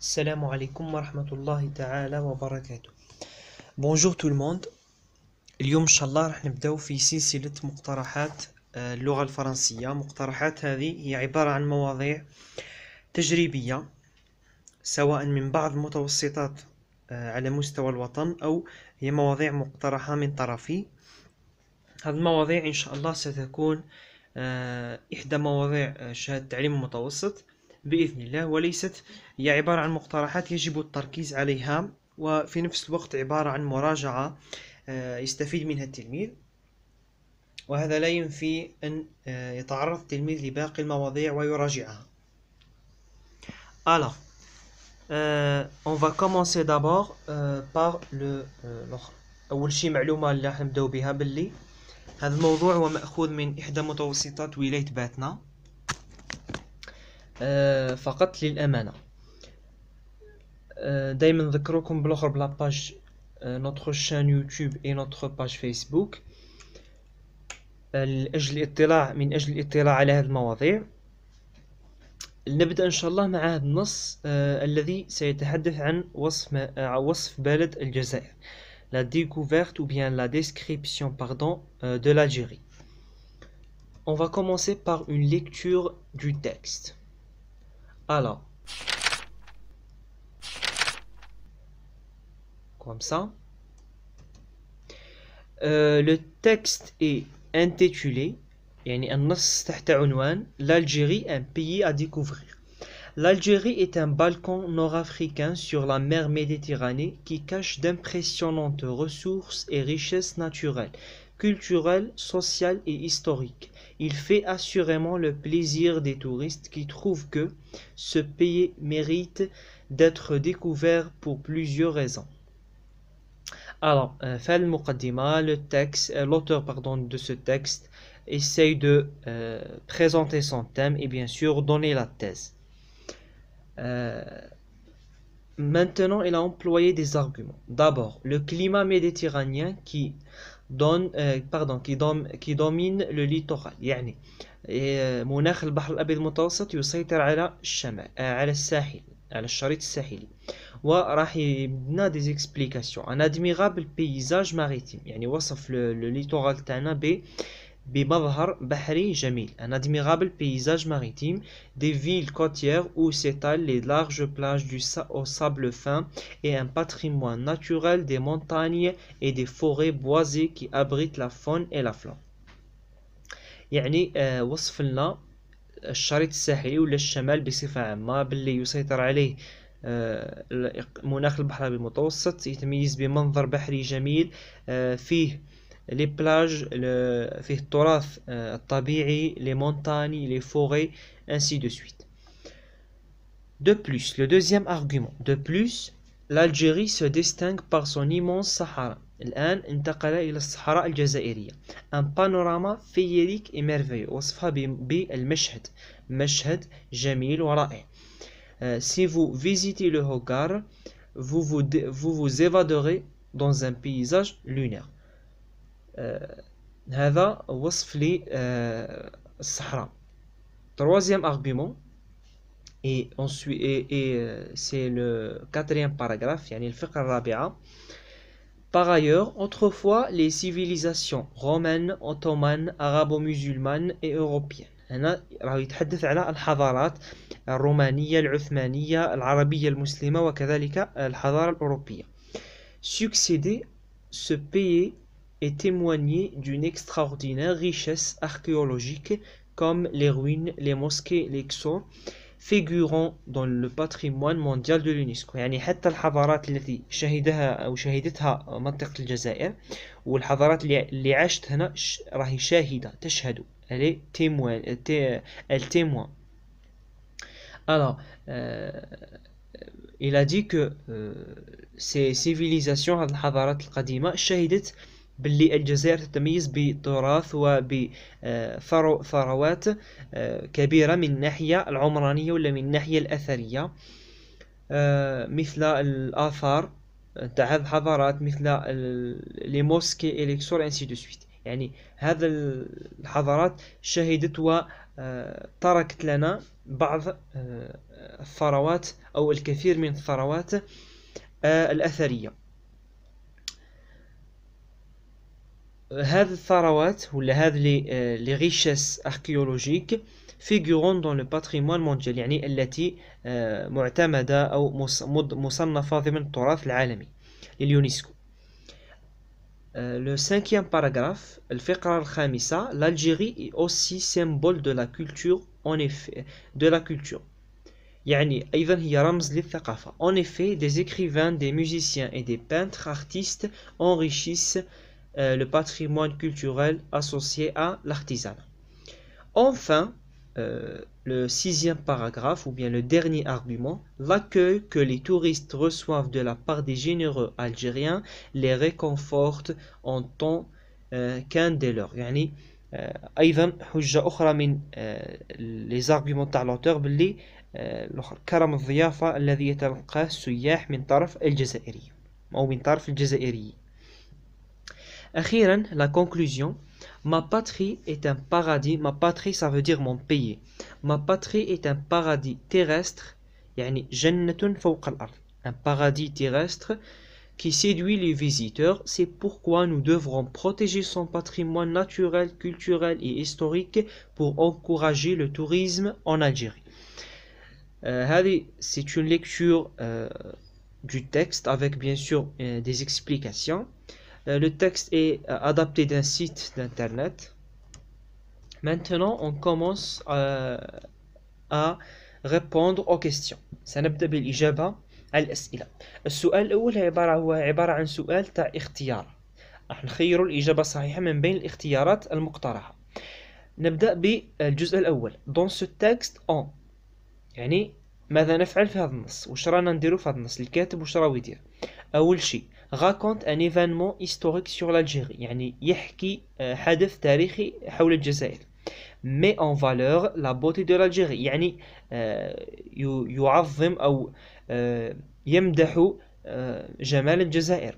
Salam alaikum wa rahmatullahi ta'ala wa barakatuh. Bonjour tout le monde. اليوم إن شاء الله راح نبدأ في سلسلة مقترحات اللغة الفرنسية. مقترحات هذه هي عبارة عن مواضيع تجريبية سواء من بعض المتوسطات على مستوى الوطن أو هي مواضيع مقترحة من طرفي. هذه المواضيع إن شاء الله ستكون إحدى مواضيع شهادة التعليم المتوسط بإذن الله، وليست هي عبارة عن مقترحات يجب التركيز عليها، وفي نفس الوقت عبارة عن مراجعة يستفيد منها التلميذ، وهذا لا ينفي أن يتعرض التلميذ لباقي المواضيع ويراجعها. Alors, on va commencer d'abord par أول شيء معلومة اللي راح نبدأ بها باللي هذا الموضوع هو مأخوذ من إحدى متوسطات ولاية باتنا فقط للأمانة. دايما نذكركم بالآخر بلا باج notre chaîne YouTube et notre page Facebook من أجل الاطلاع على هذه المواضيع. نبدأ إن شاء الله مع هذا النص الذي سيتحدث عن وصف بلد الجزائر. La découverte ou bien la description de l'Algérie. On va commencer par une lecture du texte. Alors, comme ça. Le texte est intitulé يعني النص تحت عنوان L'Algérie, un pays à découvrir. L'Algérie est un balcon nord-africain sur la mer Méditerranée qui cache d'impressionnantes ressources et richesses naturelles, culturelles, sociales et historiques. Il fait assurément le plaisir des touristes qui trouvent que ce pays mérite d'être découvert pour plusieurs raisons. Alors, fait le muqaddima, l'auteur de ce texte essaye de présenter son thème et bien sûr donner la thèse. Maintenant, il a employé des arguments. D'abord, le climat méditerranéen qui domine le littoral. يعني مناخ البحر الأبيض المتوسط يسيطر على الشمال على الساحل على الشريط الساحلي. وراح يبنى des explications. Un admirable paysage maritime يعني وصف le littoral تاعنا بمظهر بحري جميل. Un admirable paysage maritime, des villes côtières où s'étalent les larges plages au sable fin et un patrimoine naturel des montagnes et des forêts boisées qui abritent la faune et la flore. يعني وصف لنا الشريط الساحلي ولا الشمال بصفة عامة باللي يسيطر عليه مناخ البحر المتوسط، يتميز بمنظر بحري جميل فيه les plages, فيه التراث الطبيعي, les montagnes, les forêts, ainsi de suite. De plus, le deuxième argument. De plus, l'Algérie se distingue par son immense Sahara. الآن انتقل إلى الصحراء الجزائرية. Un panorama féerique et merveilleux. وصفها بالمشهد. مشهد جميل ورائع. Si vous visitez le Hogar, vous vous évaderez dans un paysage lunaire. هذا وصف للصحراء. Troisième argument, et c'est le quatrième paragraphe, يعني الفقرة الرابعة. Par ailleurs, autrefois, les civilisations romaines, ottomanes, arabo-musulmanes et européennes. هنا راح يتحدث على الحضارات الرومانية العثمانية العربية المسلمة وكذلك الحضارة الأوروبية. Succéder ce pays est témoigné d'une extraordinaire richesse archéologique comme les ruines, les mosquées, les xaux figurant dans le patrimoine mondial de l'UNESCO. يعني حتى الحضارات التي شهدتها منطقة الجزائر والحضارات اللي عاشت هنا راهي شاهدة تشهد. Elle témoin. Alors, il a dit que ces civilisations, الحضارات القديمة شهدت باللي الجزائر تتميز بتراث وبثروات كبيرة من الناحية العمرانية ولا من الناحية الأثرية، مثل الآثار تاع هذه الحضارات مثل لي موسكي إليكسور ainsi de suite. يعني هذا الحضارات شهدت تركت لنا بعض الثروات أو الكثير من الثروات الأثرية. هذه الثروات ولا هذه les richesses archéologiques figurant dans le patrimoine mondial، يعني التي معتمدة أو مصنفة ضمن التراث العالمي لليونسكو. Le cinquième paragraphe، الفقرة الخامسة، l'Algérie est aussi symbole de la culture en effet de la culture، يعني أيضا هي رمز للثقافة. En effet, des écrivains, des musiciens et des peintres artistes enrichissent le patrimoine culturel associé à l'artisanat. Enfin, le sixième paragraphe, ou bien le dernier argument, l'accueil que les touristes reçoivent de la part des généreux algériens les réconforte en tant qu'un des leurs. يعني أيضا حجة أخرى من les arguments تاع l'auteur باللي كرم الضيافة الذي يتلقاه السياح من طرف الجزائريين أو من طرف الجزائريين. أخيرا la conclusion. Ma patrie est un paradis. Ma patrie, ça veut dire mon pays. Ma patrie est un paradis terrestre, يعني جنة فوق الأرض. Un paradis terrestre qui séduit les visiteurs. C'est pourquoi nous devrons protéger son patrimoine naturel, culturel et historique pour encourager le tourisme en Algérie. C'est une lecture du texte avec bien sûr des explications. Le texte est adapté d'un site d'internet. Maintenant, on commence à répondre aux questions. سنبدأ بالإجابة على الأسئلة. السؤال الأول هو عبارة عن سؤال تاع اختيار. راح نخيروا الإجابة الصحيحة من بين الاختيارات المقترحة. نبدأ بالجزء الأول. Dans ce texte on، يعني ماذا نفعل في هذا النص؟ وش رانا نديرو في هذا النص؟ الكاتب وش راهو يدير؟ أول شيء raconte un événement historique sur l'Algérie، يعني يحكي حدث تاريخي حول الجزائر. met en valeur la beauté de l'Algérie، يعني يعظم أو يمدح جمال الجزائر.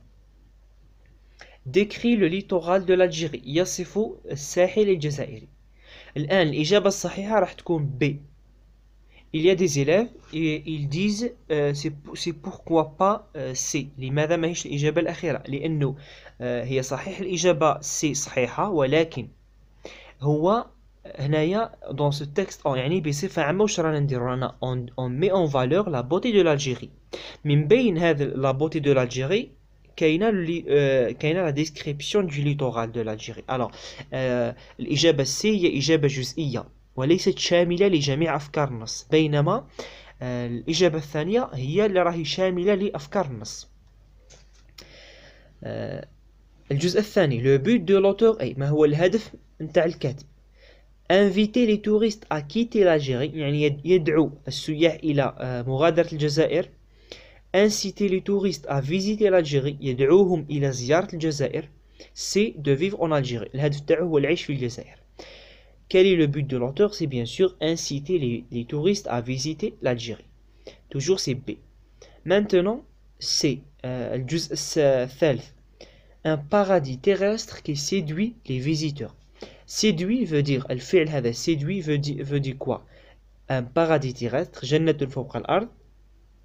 décrit le littoral de l'Algérie، يصف الساحل الجزائري. الآن الإجابة الصحيحة راح تكون B. Il y a des élèves et ils disent c'est pourquoi pas C. لماذا ما هيش الإجابة الأخيرة؟ لأنه هي صحيح الإجابة C صحيحة، ولكن هو هنايا dans ce texte يعني بصفة عامة واش رانا نديرو؟ رانا on met en valeur la beauté de l'Algérie. من بين هذا la beauté de l'Algérie كاينة la description du littoral de l'Algérie. alors الإجابة C هي إجابة جزئية وليست شاملة لجميع أفكار النص، بينما الإجابة الثانية هي اللي راهي شاملة لأفكار النص. الجزء الثاني le but de l'auteur، أي ما هو الهدف نتاع الكاتب؟ inviter les touristes à quitter l'Algérie، يعني يدعو السياح إلى مغادرة الجزائر. inciter les touristes à visiter l'Algérie، يدعوهم إلى زيارة الجزائر. c'est de vivre en Algérie، الهدف تاعو هو العيش في الجزائر. Quel est le but de l'auteur? C'est bien sûr inciter les touristes à visiter l'Algérie. Toujours c'est B. Maintenant, c'est الجزء الثالث. Un paradis terrestre qui séduit les visiteurs. Séduit veut dire الفعل هذا séduit veut dire quoi? Un paradis terrestre جنة فوق الأرض.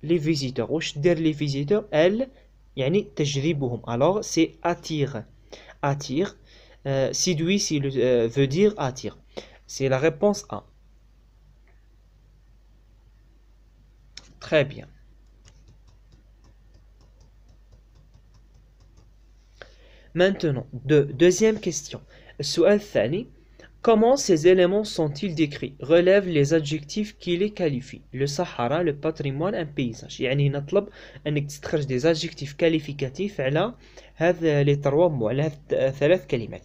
Les visiteurs واش دير les visiteurs؟ elle يعني تجذبهم. alors c'est attire. attire. séduit veut dire attire. C'est la réponse A. Très bien. Maintenant, deuxième question. السؤال الثاني. Comment ces éléments sont-ils décrits? Relève les adjectifs qui les qualifient. Le Sahara, le patrimoine, un paysage. يعني نطلب أنك تستخرج des adjectifs qualificatifs على هذا les trois mots، على هذه ثلاث كلمات.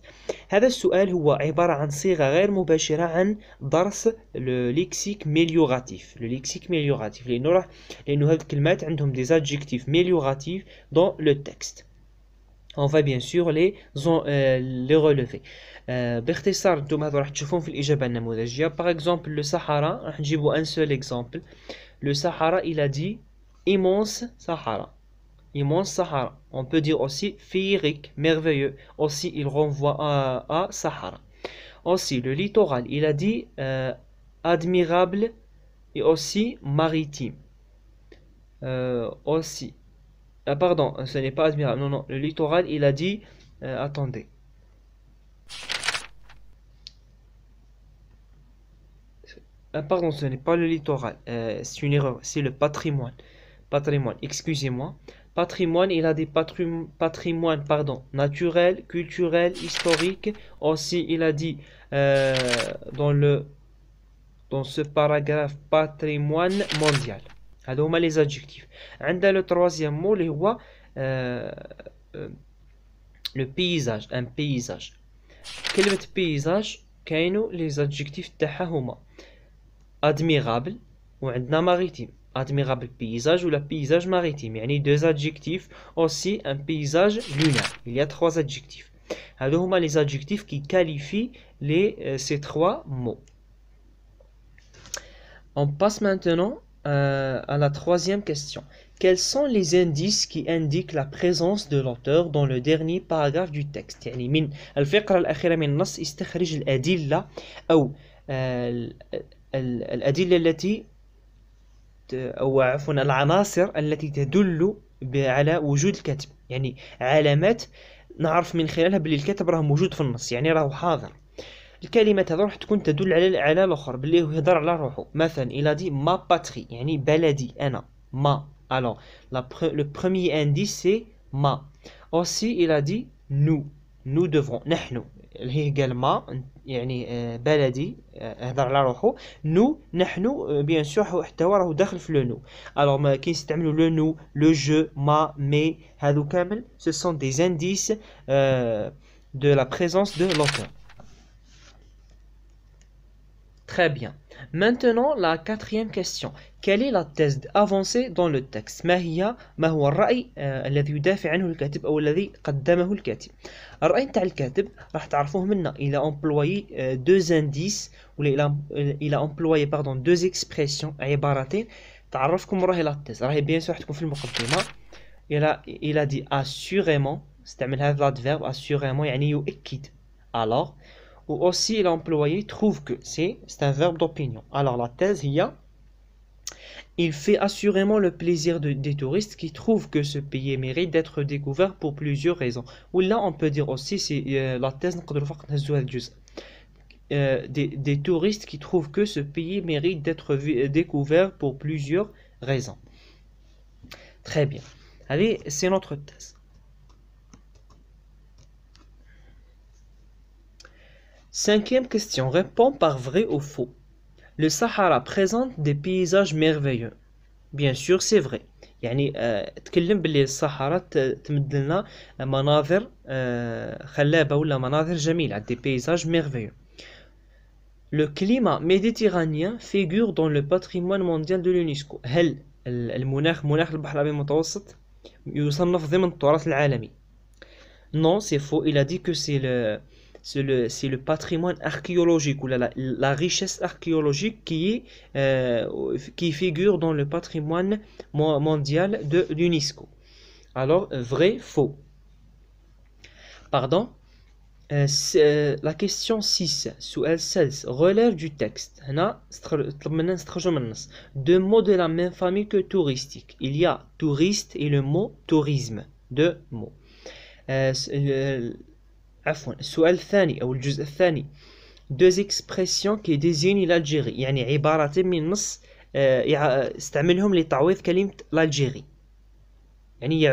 هذا السؤال هو عبارة عن صيغة غير مباشرة عن درس le lexique mélioratif. le lexique mélioratif لأنه هذه الكلمات عندهم des adjectifs mélioratifs dans le texte. On va bien sûr les relever. باختصار انتم هذو راح تشوفون في الإجابة النموذجية. Par exemple le Sahara راح نجيبوا un seul exemple. Le Sahara il a dit immense Sahara. Immense Sahara. On peut dire aussi féerique, merveilleux. Aussi il renvoie à Sahara. Aussi, le littoral, il a dit admirable et aussi maritime. Aussi. Ah, pardon, ce n'est pas admirable. Non, non, le littoral, il a dit... attendez. Ah, pardon, ce n'est pas le littoral. C'est une erreur. C'est le patrimoine. Patrimoine, excusez-moi. Patrimoine, il a des patrimoines, pardon, naturel, culturel, historique. Aussi, il a dit dans ce paragraphe patrimoine mondial. هذا هما les adjectifs. عندنا le troisième mot اللي هو le paysage, un paysage. كلمة paysage كاينو les adjectifs تاعها هما admirable وعندنا maritime. Admirable paysage ou la paysage maritime. يعني deux adjectifs. Aussi un paysage lunaire. Il y a trois adjectifs. هذو هما les adjectifs qui qualifient ces trois mots. On passe maintenant à la troisième question. Quels sont les indices qui indiquent la présence de l'auteur dans le dernier paragraphe du texte؟ يعني من الفقرة الأخيرة من النص استخرج الأدلة أو الأدلة التي أو عفوا العناصر التي تدل على وجود الكاتب. يعني علامات نعرف من خلالها باللي الكاتب راه موجود في النص، يعني راه حاضر. الكلمات هذو راح تكون تدل على الاخر باللي هو يهضر على روحه. مثلا الى دي ما باتري يعني بلدي انا ما. alors le premier indice c'est ما. aussi il a dit nous devrons نحن اللي هي قال ما يعني بلدي هضر على روحه. nous نحن bien sûr حتى هو راه داخل في لو نو. alors ما كي نستعملوا لو نو لو جو ما مي هذو كامل ce sont des indices de la présence de l'auteur. Très bien. Maintenant, la quatrième question. Quelle est la thèse avancée dans le texte؟ ما هو الرأي الذي يدافع عنه الكاتب أو الذي قدمه الكاتب؟ الرأي نتاع الكاتب راح تعرفوه منا. Il a employé deux indices ولا il a employé pardon deux expressions عبارتين تعرفكم راهي لا thèse. راهي bien sûr تكون في المقدمة. Il a dit assurément. استعمل هذا l'adverbe assurément يعني يؤكد. Alors ou aussi il a employé trouve que, c'est un verbe d'opinion. Alors la thèse il fait assurément le plaisir des touristes qui trouvent que ce pays mérite d'être découvert pour plusieurs raisons. Ou là on peut dire aussi c'est la thèse des touristes qui trouvent que ce pays mérite d'être découvert pour plusieurs raisons. Très bien. Allez, c'est notre thèse. Cinquième question. Réponds par vrai ou faux. Le Sahara présente des paysages merveilleux. Bien sûr, c'est vrai. يعني تكلم باللي الصحراء تمد لنا مناظر خلابة ولا مناظر جميلة. Des paysages merveilleux. Le climat méditerranéen figure dans le patrimoine mondial de l'UNESCO. هل مناخ البحر الأبيض المتوسط يصنف ضمن التراث العالمي؟ Non, c'est faux. Il a dit que c'est le patrimoine archéologique ou la richesse archéologique qui figure dans le patrimoine mondial de l'UNESCO. Alors, vrai, faux. Pardon. La question 6 سؤال 16 relève du texte. Deux mots de la même famille que touristique. Il y a touriste et le mot tourisme. Deux mots. عفوا السؤال الثاني أو الجزء الثاني deux expressions qui désignent l'Algérie. يعني عبارتين من نص استعملهم لتعويض كلمة l'Algérie. يعني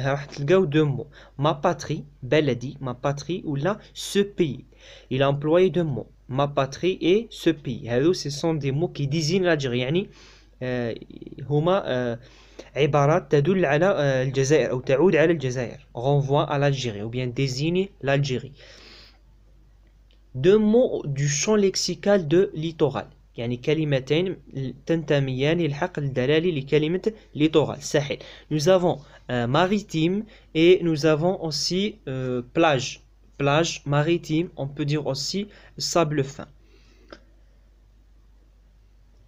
راح تلقاو deux mots. ma patrie بلدي ma patrie ولا ce pays. Il a employé deux mots. ma patrie et ce pays. هذو ce sont des mots qui désignent l'Algérie. يعني هما عبارات تدل على الجزائر أو تعود على الجزائر. renvoie à l'Algérie ou bien désigne l'Algérie. Deux mots du champ lexical de littoral. يعني كلمتين تنتميان للحقل الدلالي لكلمة littoral ساحل. Nous avons maritime et nous avons aussi plage. Plage maritime, on peut dire aussi sable fin.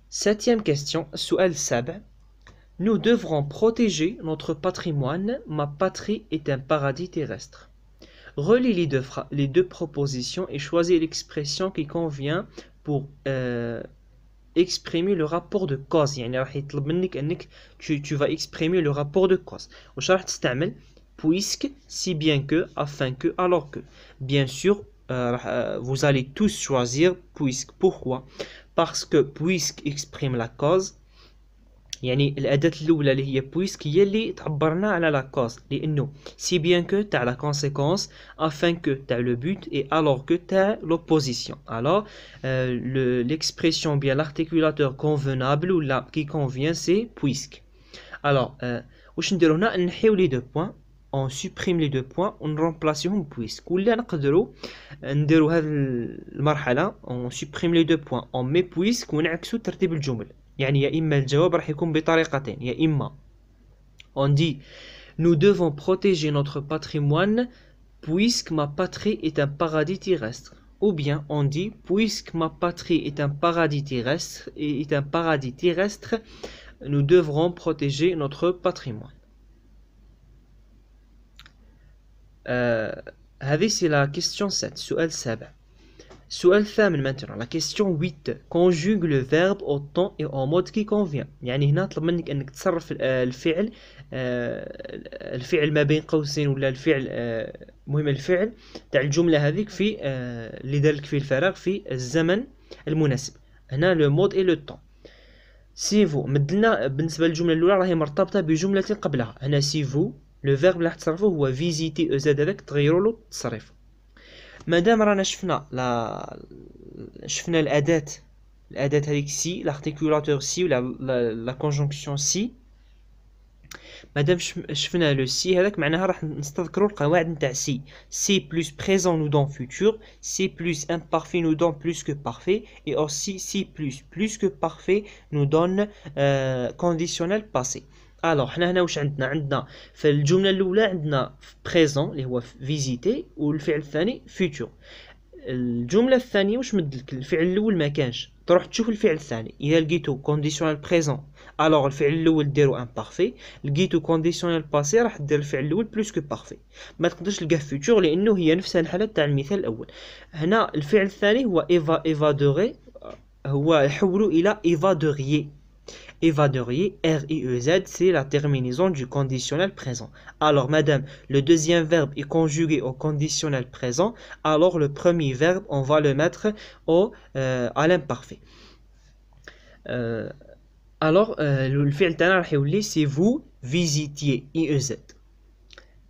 Septième question, سؤال السابع. Nous devrons protéger notre patrimoine. Ma patrie est un paradis terrestre. relis les deux propositions et choisis l'expression qui convient pour exprimer le rapport de cause. يعني راح يطلب منك انك tu vas exprimer le rapport de cause. واش راح تستعمل puisque, si bien que, afin que, alors que. Bien sûr, vous allez tous choisir puisque. Pourquoi? Parce que puisque exprime la cause. يعني الأداة الأولى اللي هي puisque هي اللي تعبرنا على la cause. لأنه si bien que تاع la conséquence, afin que تاع le but et alors que تاع l'opposition. Alors l'expression bien l'articulateur convenable ou là qui convient c'est puisque. Alors واش نديرو هنا نحيو les deux points. On supprime les deux points on remplaceهم puisque. ولا نقدروا نديرو هذه المرحلة on supprime les deux points on met puisque ونعكسوا ترتيب الجمل. يعني يا إما الجواب راح يكون بطريقتين يا إما on dit nous devons protéger notre patrimoine puisque ma patrie est un paradis terrestre ou bien on dit puisque ma patrie est un paradis terrestre nous devrons protéger notre patrimoine. هذه c'est la question 7 سؤال السابع. السؤال الثامن maintenant la question 8 conjugue le verbe au temps et au mode qui convient. يعني هنا طلب منك انك تصرف الفعل ما بين قوسين ولا الفعل مهم الفعل تاع الجملة هذيك في اللي دار لك فيه الفراغ في الزمن المناسب. هنا لو مود اي لو طون. سي فو مدلنا بالنسبة للجملة الأولى راهي مرتبطة بجملة قبلها. هنا سي فو لو فيرب اللي راح تصرفه هو فيزيتي زاد هذاك تغيروا له التصريف. مادام رانا شفنا الأداة هذيك سي l'articulateur سي ولا لا كونجونكسيون سي. مادام شفنا لو سي هذاك معناها راح نستذكروا القواعد نتاع سي. سي بلس بريزون نو دون فوتور سي بلس امبارفي نو دون بلس كو بارفي اي اوسي سي بلس كو بارفي نو دون كونديسيونيل باسي. الوغ حنا هنا واش عندنا في الجمله الاولى عندنا بريزون اللي هو فيزيتي والفعل الثاني فيتور. الجمله الثانيه واش مدلك الفعل الاول ما كانش تروح تشوف الفعل الثاني. اذا لقيتو كونديسيونيل بريزون الوغ الفعل الاول ديرو امبارفي. لقيتو كونديسيونيل باسي راح دير الفعل الاول بلس كو بارفي. ما تقدرش تلقاه فيتور لانه هي نفسها الحاله تاع المثال الاول. هنا الفعل الثاني هو ايفادوري هو يحولوا الى ايفادوريي. Évaderier, R-I-E-Z, c'est la terminaison du conditionnel présent. Alors, madame, le deuxième verbe est conjugué au conditionnel présent. Alors, le premier verbe, on va le mettre à l'imparfait. Alors, le fi'l tana راح يولي c'est vous visitiez, I-E-Z.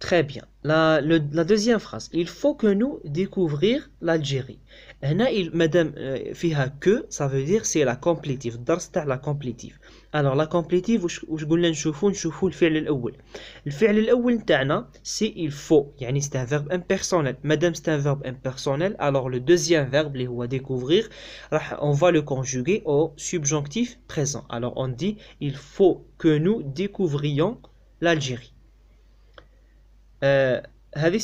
Très bien. La deuxième phrase. Il faut que nous découvrir l'Algérie. هنا madame فيها que ça veut dire c'est la complétive. الدرس تاع la complétive. Alors la complétive واش قلنا نشوفوا الفعل الاول. الفعل الاول نتاعنا c'est il faut يعني c'est un verbe impersonnel. Madame c'est un verbe impersonnel alors le deuxième verbe اللي هو découvrir on va le conjuguer au subjonctif présent. Alors on dit il faut que nous découvrions l'Algérie.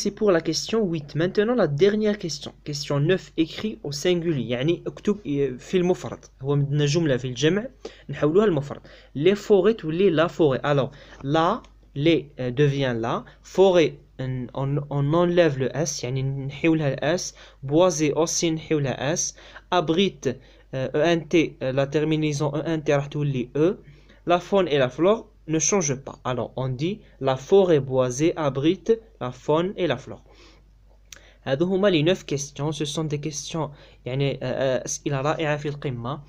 C'est pour la question 8. Maintenant la dernière question. Question 9 écrit au singulier. يعني اكتب في المفرد. هو مدنا جملة في الجمع نحولوها المفرد. Les forêts تولي la forêt. Alors la les devient la forêt on enlève le s يعني نحيولها ال s. Boisé aussi نحيولها s. Abrite ENT la terminaison ENT راح تولي e. La faune et la flore ne change pas. Alors on dit la forêt boisée abrite la faune et la flore. هذو هما لي 9 questions. Ce sont des questions يعني أسئلة رائعة في القمة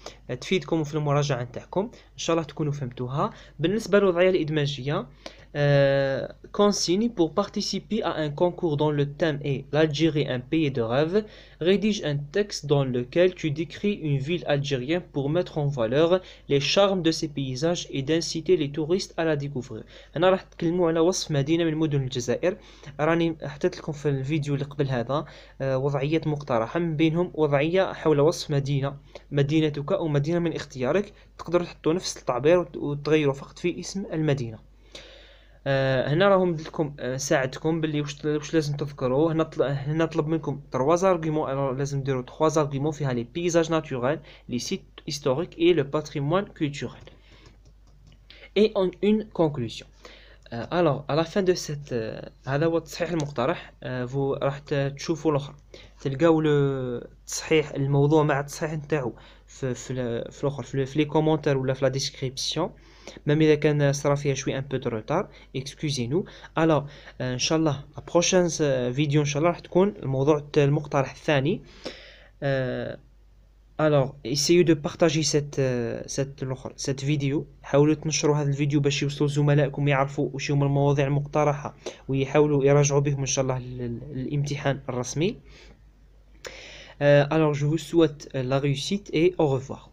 تفيدكم في المراجعة نتاعكم إن شاء الله تكونوا فهمتوها. بالنسبة للوضعية الإدماجية consigne pour participer à un concours dont le thème est l'Algérie, un pays de rêve. Rédige un texte dans lequel tu décris une ville algérienne pour mettre en valeur les charmes de ses paysages et d'inciter les touristes à la découvrir. أنا راح نتكلموا على وصف مدينة من مدن الجزائر. راني حطيت لكم في الفيديو اللي قبل هذا وضعيات مقترحة من بينهم وضعية حول وصف مدينتك أو مدينة من اختيارك. تقدروا تحطوا نفس التعبير وتغيروا فقط في اسم المدينة. هنا راهم لكم ساعدكم باللي واش لازم تذكروا. هنا طلب منكم 3 زارغيمون. لازم ديروا 3 زارغيمون فيها لي بيزاج ناتوريل لي سيت هيستوريك اي لو باتريمون كولتوريل اي اون اون كونكلوزيون. alors à la fin de cette هذا هو التصحيح المقترح. vous راح تشوفوا الاخر، تلقاو التصحيح الموضوع مع التصحيح نتاعو في الاخر في لي كومونتير ولا في لا ديسكريبسيون، ميم اذا كان صرا فيها شوي ان بو دو روتار اكسكوزي نو. الوغ ان شاء الله لا بروشين فيديو ان شاء الله راح تكون الموضوع المقترح الثاني. Alors, essayez de partager cette vidéo. حاولوا تنشروا هذا الفيديو باش يوصلوا زملائكم يعرفوا وش هما المواضيع المقترحة ويحاولوا يراجعوا بهم إن شاء الله الامتحان الرسمي. Alors, je vous souhaite la réussite et au revoir.